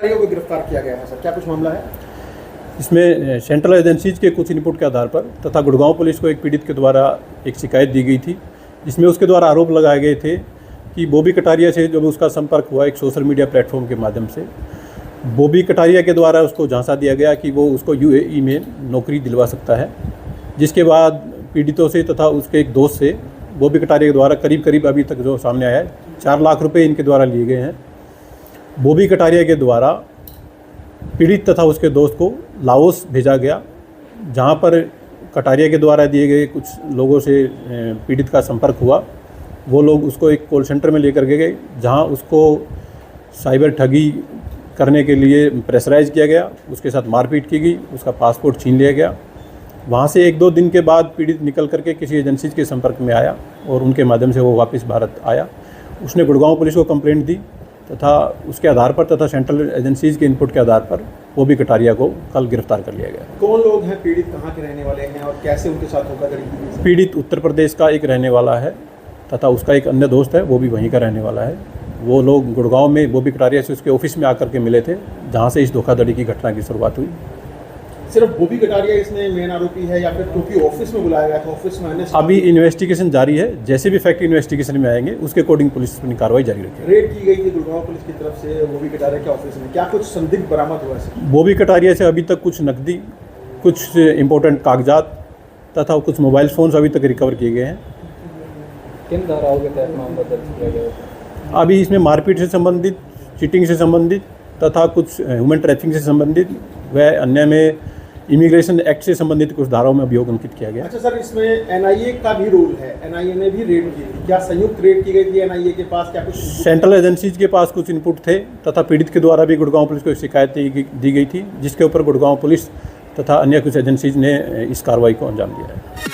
को गिरफ्तार किया गया है सर, क्या कुछ मामला है? इसमें सेंट्रल एजेंसीज के कुछ इनपुट के आधार पर तथा गुड़गांव पुलिस को एक पीड़ित के द्वारा एक शिकायत दी गई थी, जिसमें उसके द्वारा आरोप लगाए गए थे कि बॉबी कटारिया से जब उसका संपर्क हुआ एक सोशल मीडिया प्लेटफॉर्म के माध्यम से, बॉबी कटारिया के द्वारा उसको झांसा दिया गया कि वो उसको यूएई में नौकरी दिलवा सकता है। जिसके बाद पीड़ितों से तथा उसके एक दोस्त से बॉबी कटारिया के द्वारा करीब अभी तक जो सामने आया है 4 लाख रुपए इनके द्वारा लिए गए हैं। बॉबी कटारिया के द्वारा पीड़ित तथा उसके दोस्त को लाओस भेजा गया, जहां पर कटारिया के द्वारा दिए गए कुछ लोगों से पीड़ित का संपर्क हुआ। वो लोग उसको एक कॉल सेंटर में लेकर के गए, जहां उसको साइबर ठगी करने के लिए प्रेशराइज किया गया, उसके साथ मारपीट की गई, उसका पासपोर्ट छीन लिया गया। वहाँ से 1-2 दिन के बाद पीड़ित निकल करके किसी एजेंसीज के संपर्क में आया और उनके माध्यम से वो वापस भारत आया। उसने गुड़गांव पुलिस को कंप्लेंट दी तथा उसके आधार पर तथा सेंट्रल एजेंसीज के इनपुट के आधार पर बॉबी कटारिया को कल गिरफ्तार कर लिया गया। कौन लोग हैं पीड़ित, कहाँ के रहने वाले हैं और कैसे उनके साथ होगा? पीड़ित उत्तर प्रदेश का एक रहने वाला है तथा उसका एक अन्य दोस्त है, वो भी वहीं का रहने वाला है। वो लोग गुड़गांव में बॉबी कटारिया से उसके ऑफिस में आकर के मिले थे, जहाँ से इस धोखाधड़ी की घटना की शुरुआत हुई। सिर्फ बॉबी कटारिया इसमें मेन आरोपी है या फिर क्योंकि ऑफिस में बुलाया गया था, ऑफिस में अभी इन्वेस्टिगेशन जारी है, जैसे भी फैक्ट इन्वेस्टिगेशन में आएंगे उसके अकॉर्डिंग पुलिस अपनी कार्रवाई जारी रखेगी। रेड की गई थी गुड़गांव पुलिस की तरफ से बॉबी कटारिया के ऑफिस में, क्या कुछ संदिग्ध बरामद हुआ है? बॉबी कटारिया से अभी तक कुछ नकदी, कुछ इंपॉर्टेंट कागजात तथा कुछ मोबाइल फ़ोन्स अभी तक रिकवर किए गए हैं। किन धाराओं के तहत मामला दर्ज किया गया है? अभी इसमें मारपीट से संबंधित, चीटिंग से संबंधित तथा कुछ ह्यूमन ट्रैफिकिंग से संबंधित व अन्य में इमिग्रेशन एक्ट से संबंधित कुछ धाराओं में अभियोग अंकित किया गया। अच्छा सर, इसमें एनआईए का भी रोल है, एनआईए ने भी रेड की, क्या संयुक्त रेड की गई थी एनआईए के पास? क्या कुछ सेंट्रल एजेंसीज के पास कुछ इनपुट थे तथा पीड़ित के द्वारा भी गुड़गांव पुलिस को एक शिकायत दी गई थी, जिसके ऊपर गुड़गांव पुलिस तथा अन्य कुछ एजेंसीज ने इस कार्रवाई को अंजाम दिया है।